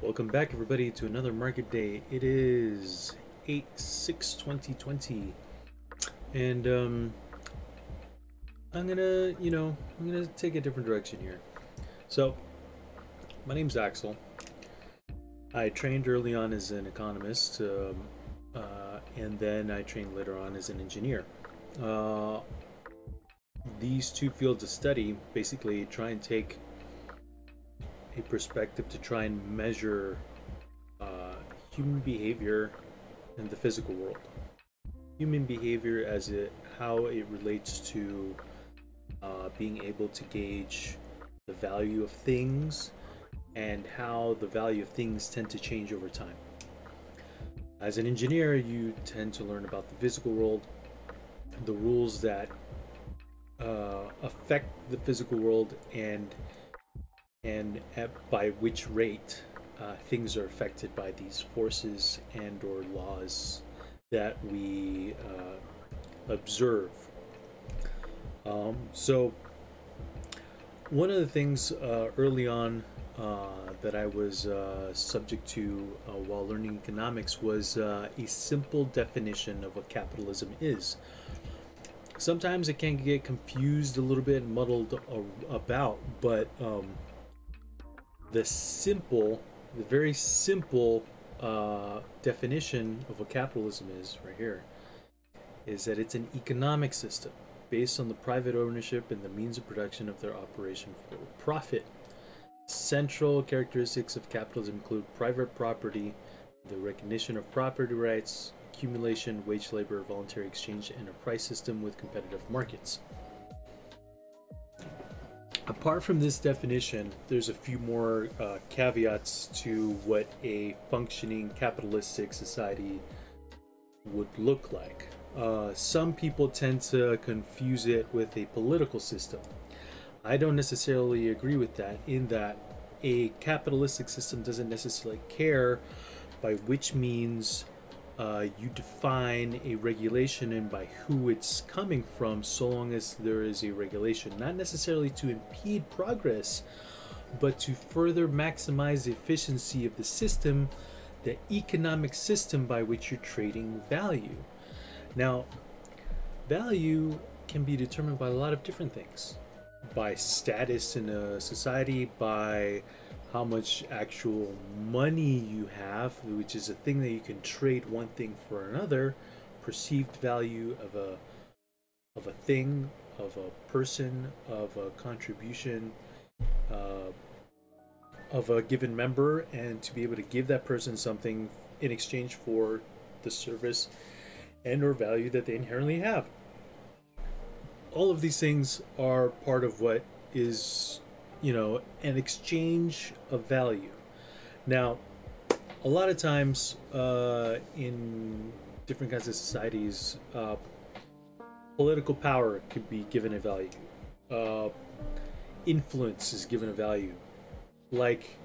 Welcome back, everybody, to another market day. It is 8/6/2020, and I'm gonna take a different direction here. So, my name's Axel. I trained early on as an economist, and then I trained later on as an engineer. These two fields of study basically try and take a perspective to try and measure human behavior in the physical world. Human behavior as how it relates to being able to gauge the value of things and how the value of things tend to change over time. As an engineer, you tend to learn about the physical world, the rules that affect the physical world, and by which rate things are affected by these forces and or laws that we observe. So one of the things early on that I was subject to while learning economics was a simple definition of what capitalism is. Sometimes it can get confused a little bit and muddled about, but the very simple definition of what capitalism is right here is that it's an economic system based on the private ownership and the means of production of their operation for profit. Central characteristics of capitalism include private property, the recognition of property rights, accumulation, wage labor, voluntary exchange, and a price system with competitive markets. Apart from this definition, there's a few more caveats to what a functioning capitalistic society would look like. Some people tend to confuse it with a political system. I don't necessarily agree with that, in that a capitalistic system doesn't necessarily care by which means you define a regulation and by who it's coming from, so long as there is a regulation. Not necessarily to impede progress, but to further maximize the efficiency of the system, the economic system by which you're trading value. Now, value can be determined by a lot of different things. By status in a society, by how much actual money you have, which is a thing that you can trade one thing for another, perceived value of a thing, of a person, of a contribution, of a given member, and to be able to give that person something in exchange for the service and or value that they inherently have. All of these things are part of what is, an exchange of value. Now, a lot of times in different kinds of societies, political power could be given a value. Influence is given a value. Like,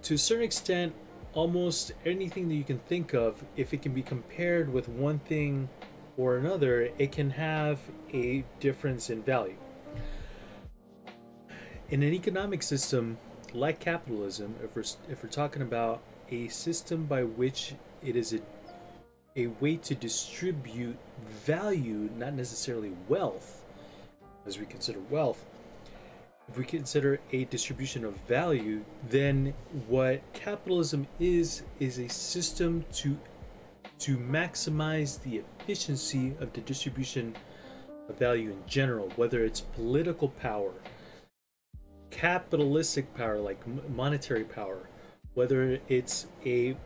to a certain extent, almost anything that you can think of, if it can be compared with one thing or another, it can have a difference in value. In an economic system like capitalism, if we're talking about a system by which it is a way to distribute value, not necessarily wealth, as we consider wealth, if we consider a distribution of value, then what capitalism is a system to maximize the efficiency of the distribution of value in general, whether it's political power, capitalistic power like monetary power, whether it's a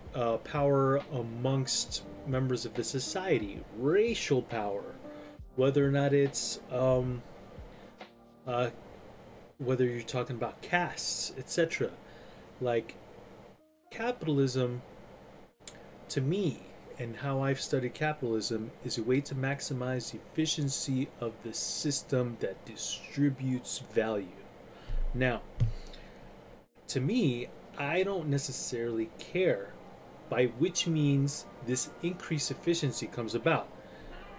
power amongst members of the society, racial power, whether or not it's whether you're talking about castes, etc. Like, capitalism, to me, and how I've studied capitalism, is a way to maximize the efficiency of the system that distributes value. Now, to me, I don't necessarily care by which means this increased efficiency comes about,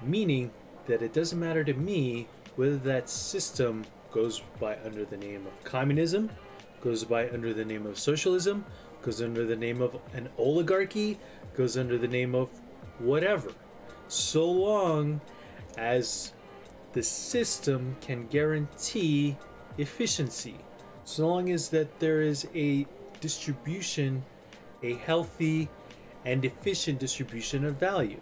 meaning that it doesn't matter to me whether that system goes by under the name of communism, goes by under the name of socialism, goes under the name of an oligarchy, goes under the name of whatever, so long as the system can guarantee efficiency, so long as that there is a distribution, a healthy and efficient distribution of value,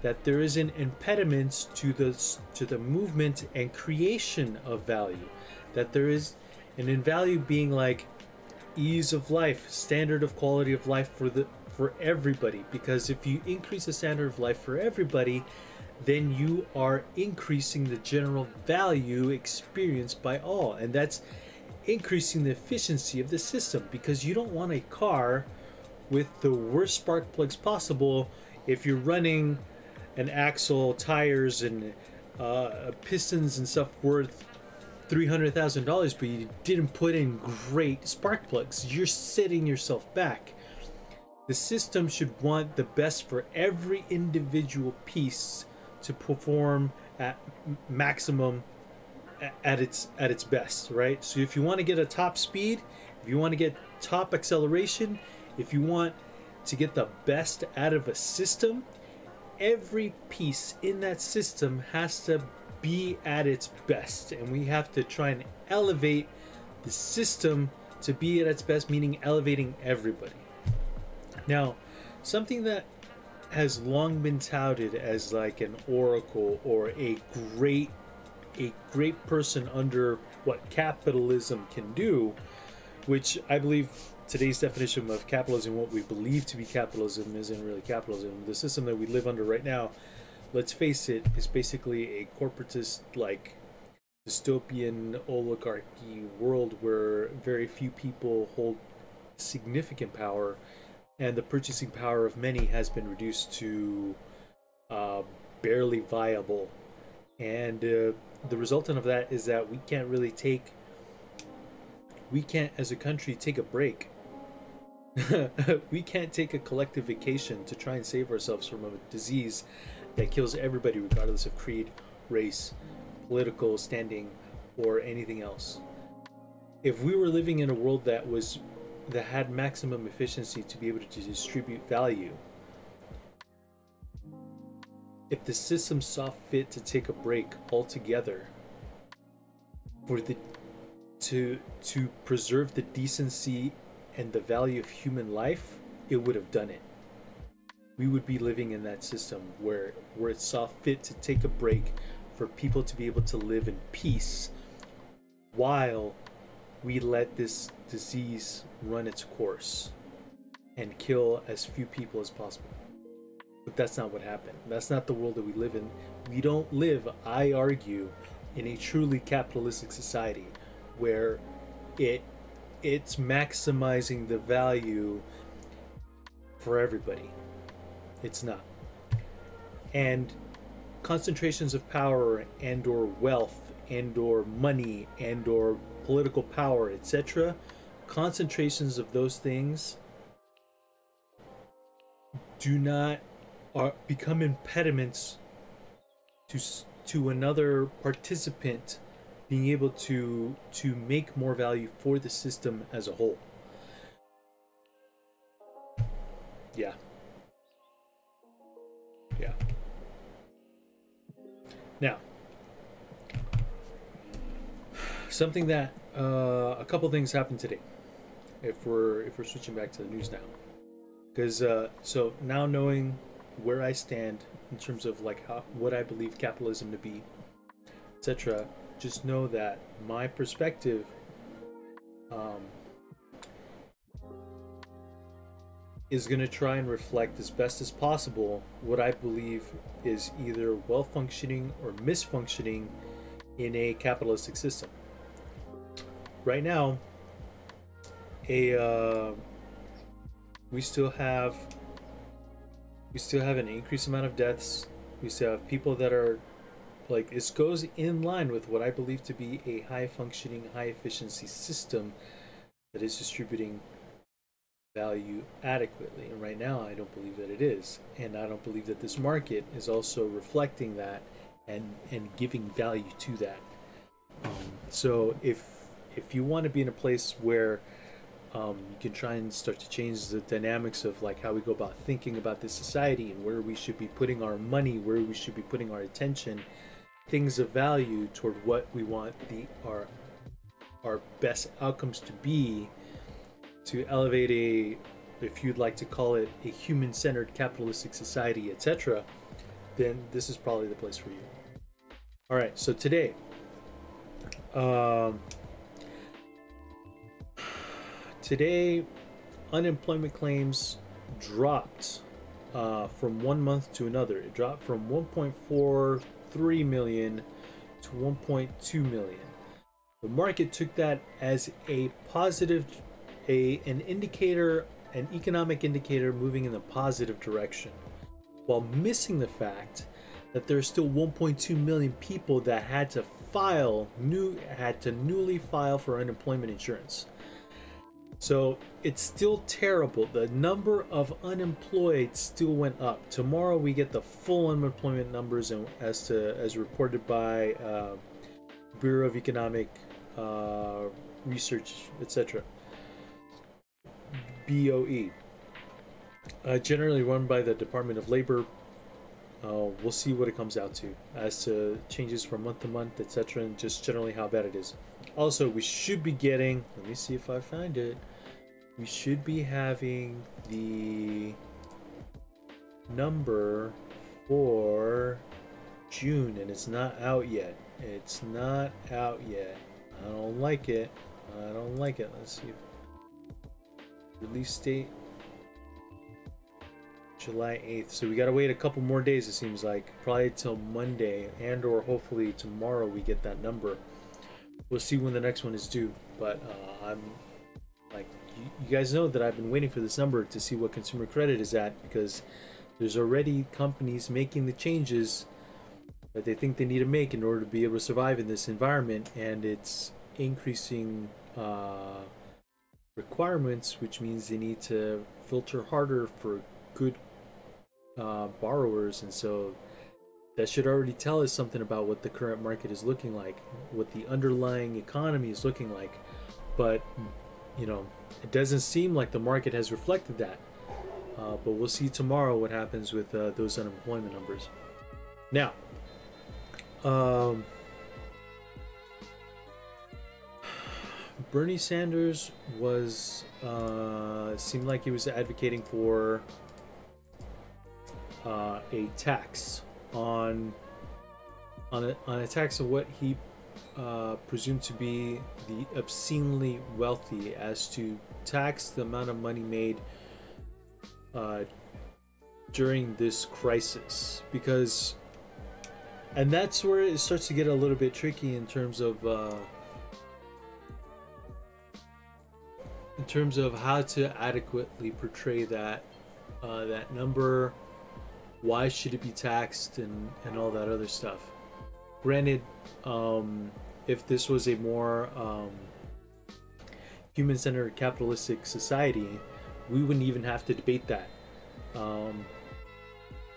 that there isn't impediments to the movement and creation of value, that there is, and in value being like ease of life, standard of quality of life for everybody. Because if you increase the standard of life for everybody, then you are increasing the general value experienced by all, and that's increasing the efficiency of the system, because you don't want a car with the worst spark plugs possible if you're running an axle, tires, and pistons and stuff worth $300,000, but you didn't put in great spark plugs. You're setting yourself back. The system should want the best for every individual piece to perform at maximum, at its best, right? So if you want to get a top speed, if you want to get top acceleration, if you want to get the best out of a system, every piece in that system has to be at its best, and we have to try and elevate the system to be at its best, meaning elevating everybody. Now, something that has long been touted as like an oracle or a great person under what capitalism can do, which I believe today's definition of capitalism, what we believe to be capitalism, isn't really capitalism. The system that we live under right now, let's face it, is basically a corporatist, like dystopian oligarchy world where very few people hold significant power, and the purchasing power of many has been reduced to barely viable. And the resultant of that is that we can't as a country take a break. We can't take a collective vacation to try and save ourselves from a disease that kills everybody regardless of creed, race, political standing, or anything else. If we were living in a world that had maximum efficiency to be able to distribute value, if the system saw fit to take a break altogether to preserve the decency and the value of human life, it would have done it. We would be living in that system where it saw fit to take a break for people to be able to live in peace while we let this disease run its course and kill as few people as possible. But that's not what happened. That's not the world that we live in. We don't live, I argue, in a truly capitalistic society where it's maximizing the value for everybody. It's not. And concentrations of power and or wealth and or money and or political power, etc., concentrations of those things become impediments to another participant being able to make more value for the system as a whole. Yeah. Now, something that a couple things happened today. If we're switching back to the news now, because so now knowing where I stand in terms of like what I believe capitalism to be, etc., just know that my perspective is going to try and reflect as best as possible what I believe is either well-functioning or misfunctioning in a capitalistic system. Right now, we still have an increased amount of deaths. We still have people that are like, this goes in line with what I believe to be a high-functioning, high-efficiency system that is distributing value adequately. And right now, I don't believe that it is, and I don't believe that this market is also reflecting that and giving value to that. So if you want to be in a place where You can try and start to change the dynamics of like how we go about thinking about this society and where we should be putting our money, where we should be putting our attention, things of value toward what we want our best outcomes to be, to elevate a, if you'd like to call it, a human-centered capitalistic society, etc., then this is probably the place for you. All right, so today, unemployment claims dropped from 1 month to another. It dropped from 1.43 million to 1.2 million. The market took that as a positive, an indicator, an economic indicator moving in the positive direction, while missing the fact that there's still 1.2 million people that had to newly file for unemployment insurance. So it's still terrible. The number of unemployed still went up. Tomorrow we get the full unemployment numbers, and as reported by Bureau of Economic Research, etc. BOE, generally run by the Department of Labor. We'll see what it comes out to as to changes from month to month, etc., and just generally how bad it is. Also, we should be getting, let me see if I find it, we should be having the number for June, and it's not out yet. It's not out yet. I don't like it. I don't like it. Let's see. Release date July 8th. So we gotta wait a couple more days, it seems like. Probably till Monday, and or hopefully tomorrow we get that number. We'll see when the next one is due. But I'm like, you guys know that I've been waiting for this number to see what consumer credit is at, because there's already companies making the changes that they think they need to make in order to be able to survive in this environment, and it's increasing requirements, which means they need to filter harder for good borrowers. And so that should already tell us something about what the current market is looking like, what the underlying economy is looking like. But you know, it doesn't seem like the market has reflected that. But we'll see tomorrow what happens with those unemployment numbers. Now, Bernie Sanders was seemed like he was advocating for a tax on a tax of what he presumed to be the obscenely wealthy, as to tax the amount of money made during this crisis. Because, and that's where it starts to get a little bit tricky in terms of how to adequately portray that that number. Why should it be taxed, and all that other stuff. Granted, if this was a more human-centered capitalistic society, we wouldn't even have to debate that.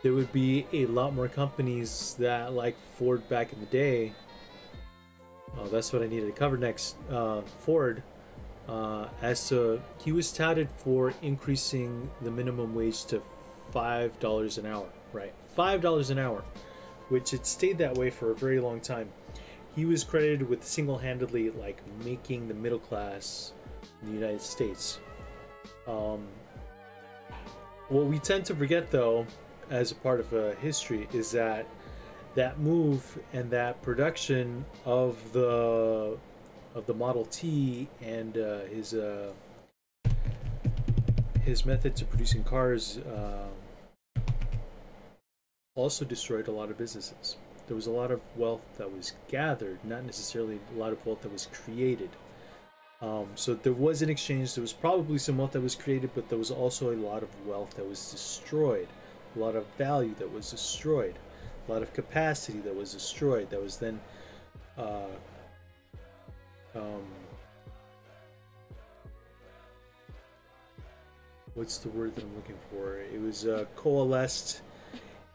There would be a lot more companies that, like Ford back in the day, that's what I needed to cover next. Ford, as to, he was touted for increasing the minimum wage to $5 an hour, right? $5 an hour, which it stayed that way for a very long time. He was credited with single-handedly like making the middle class in the United States. What we tend to forget, though, as a part of history, is that that move and that production of the Model T and his method to producing cars also destroyed a lot of businesses. There was a lot of wealth that was gathered, not necessarily a lot of wealth that was created. So there was an exchange. There was probably some wealth that was created, but there was also a lot of wealth that was destroyed, a lot of value that was destroyed, a lot of capacity that was destroyed, that was then what's the word that I'm looking for? It was coalesced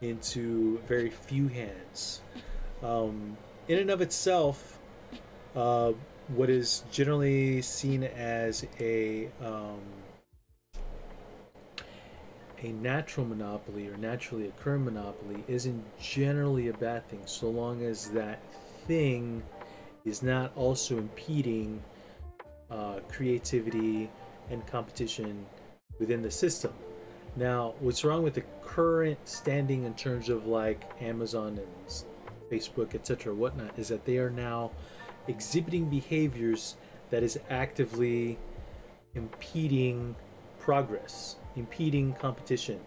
into very few hands. In and of itself, what is generally seen as a natural monopoly or naturally occurring monopoly isn't generally a bad thing, so long as that thing is not also impeding creativity and competition within the system. Now, what's wrong with the current standing in terms of like Amazon and Facebook, etc., whatnot, is that they are now exhibiting behaviors that is actively impeding progress, impeding competition.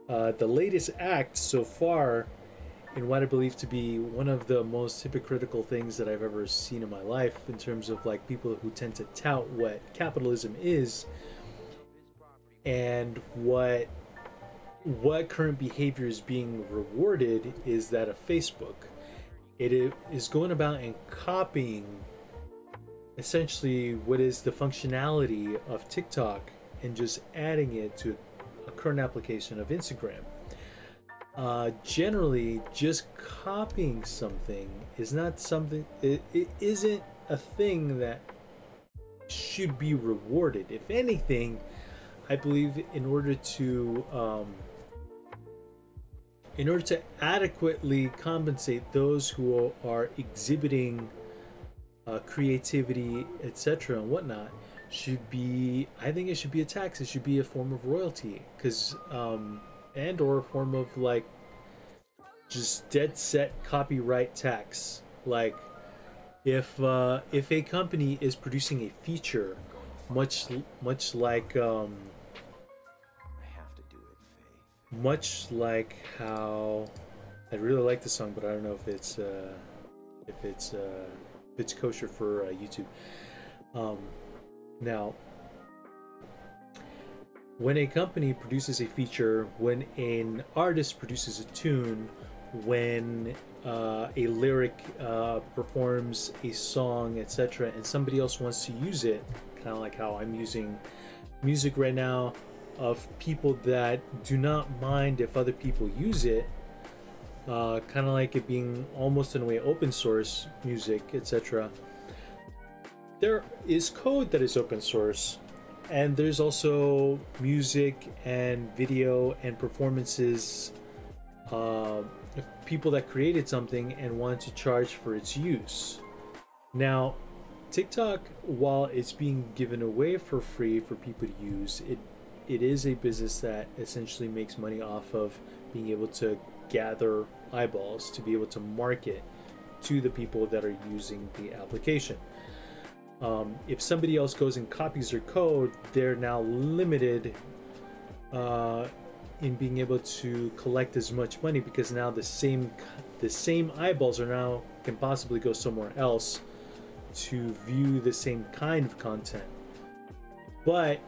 The latest act so far, in what I believe to be one of the most hypocritical things that I've ever seen in my life, in terms of like people who tend to tout what capitalism is and what current behavior is being rewarded, is that of Facebook. It is going about and copying essentially what is the functionality of TikTok and just adding it to a current application of Instagram. Generally, just copying something is not something, it isn't a thing that should be rewarded. If anything, I believe in order to adequately compensate those who are exhibiting creativity, etc., and whatnot, should be, I think it should be a tax. It should be a form of royalty, because and or a form of like just dead set copyright tax. Like if a company is producing a feature, much like much like how, I really like the song, but I don't know if it's kosher for YouTube. Now, when a company produces a feature, when an artist produces a tune, when a lyric performs a song, etc., and somebody else wants to use it, kind of like how I'm using music right now of people that do not mind if other people use it, kind of like it being almost in a way open source music, etc. There is code that is open source, and there's also music and video and performances of people that created something and wanted to charge for its use. Now, TikTok, while it's being given away for free for people to use, it is a business that essentially makes money off of being able to gather eyeballs to be able to market to the people that are using the application. If somebody else goes and copies their code, they're now limited in being able to collect as much money, because now the same eyeballs can possibly go somewhere else to view the same kind of content, but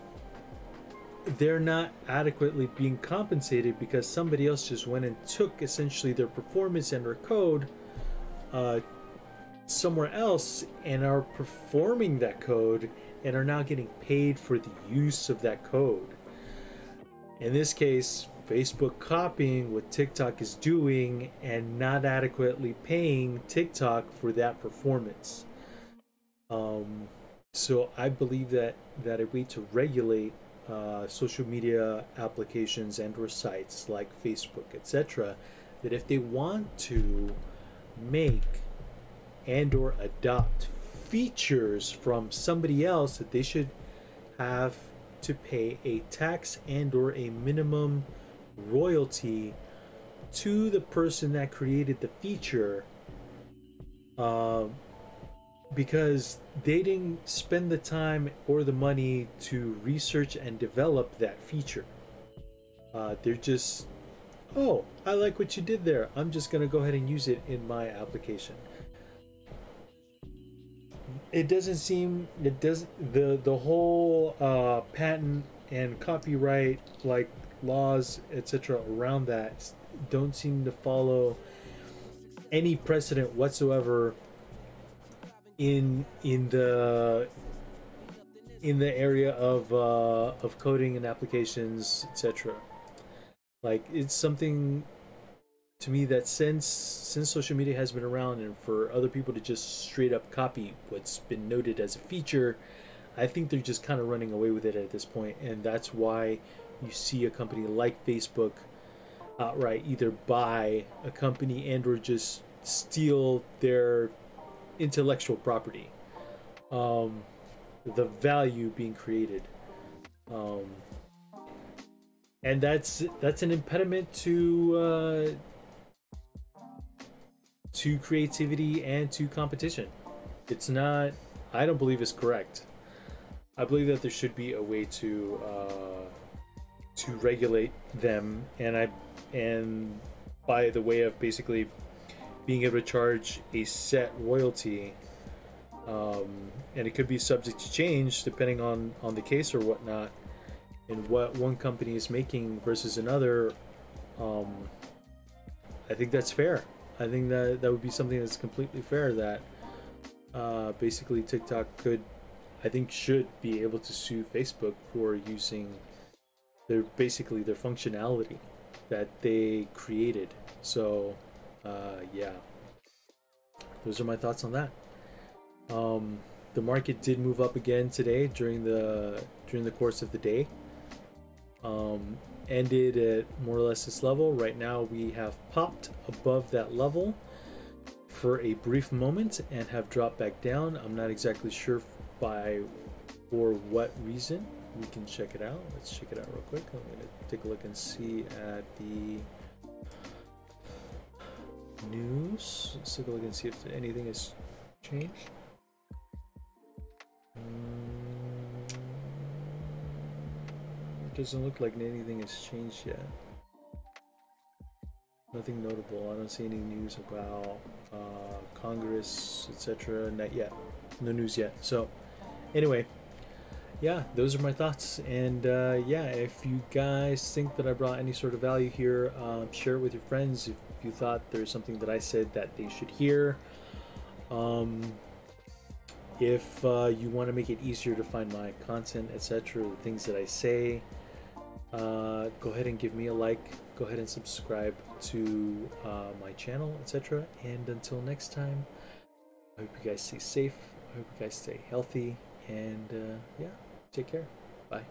they're not adequately being compensated because somebody else just went and took essentially their performance and their code somewhere else and are performing that code and are now getting paid for the use of that code. In this case, Facebook copying what TikTok is doing and not adequately paying TikTok for that performance. So I believe that a way to regulate social media applications and or sites like Facebook, etc., that if they want to make and or adopt features from somebody else, that they should have to pay a tax and or a minimum royalty to the person that created the feature, because they didn't spend the time or the money to research and develop that feature. They're just, oh, I like what you did there, I'm just gonna go ahead and use it in my application. It doesn't seem, the whole patent and copyright like laws, etc., around that don't seem to follow any precedent whatsoever in the area of coding and applications, etc. Like, it's something to me that since social media has been around, and for other people to just straight up copy what's been noted as a feature, I think they're just kind of running away with it at this point, and that's why you see a company like Facebook outright either buy a company and or just steal their intellectual property, the value being created, and that's an impediment to creativity and to competition. It's not, I don't believe it's correct. I believe that there should be a way to regulate them, and by the way of basically being able to charge a set royalty, and it could be subject to change depending on the case or whatnot, and what one company is making versus another. I think that's fair. I think that would be something that's completely fair, that basically TikTok should be able to sue Facebook for using their functionality that they created. So yeah, those are my thoughts on that. The market did move up again today during the course of the day. Ended at more or less this level. Right now we have popped above that level for a brief moment and have dropped back down. I'm not exactly sure for what reason. We can check it out. Let's check it out real quick. I'm gonna take a look and see at the news. Let's take a look and see if anything has changed. Doesn't look like anything has changed yet. Nothing notable. I don't see any news about Congress, etc. Not yet. No news yet. So anyway, yeah, those are my thoughts. And yeah, if you guys think that I brought any sort of value here, share it with your friends. If you thought there's something that I said that they should hear. If you want to make it easier to find my content, etc., the things that I say, go ahead and give me a like. Go ahead and subscribe to my channel, etc. And until next time, I hope you guys stay safe. I hope you guys stay healthy. And yeah, take care. Bye.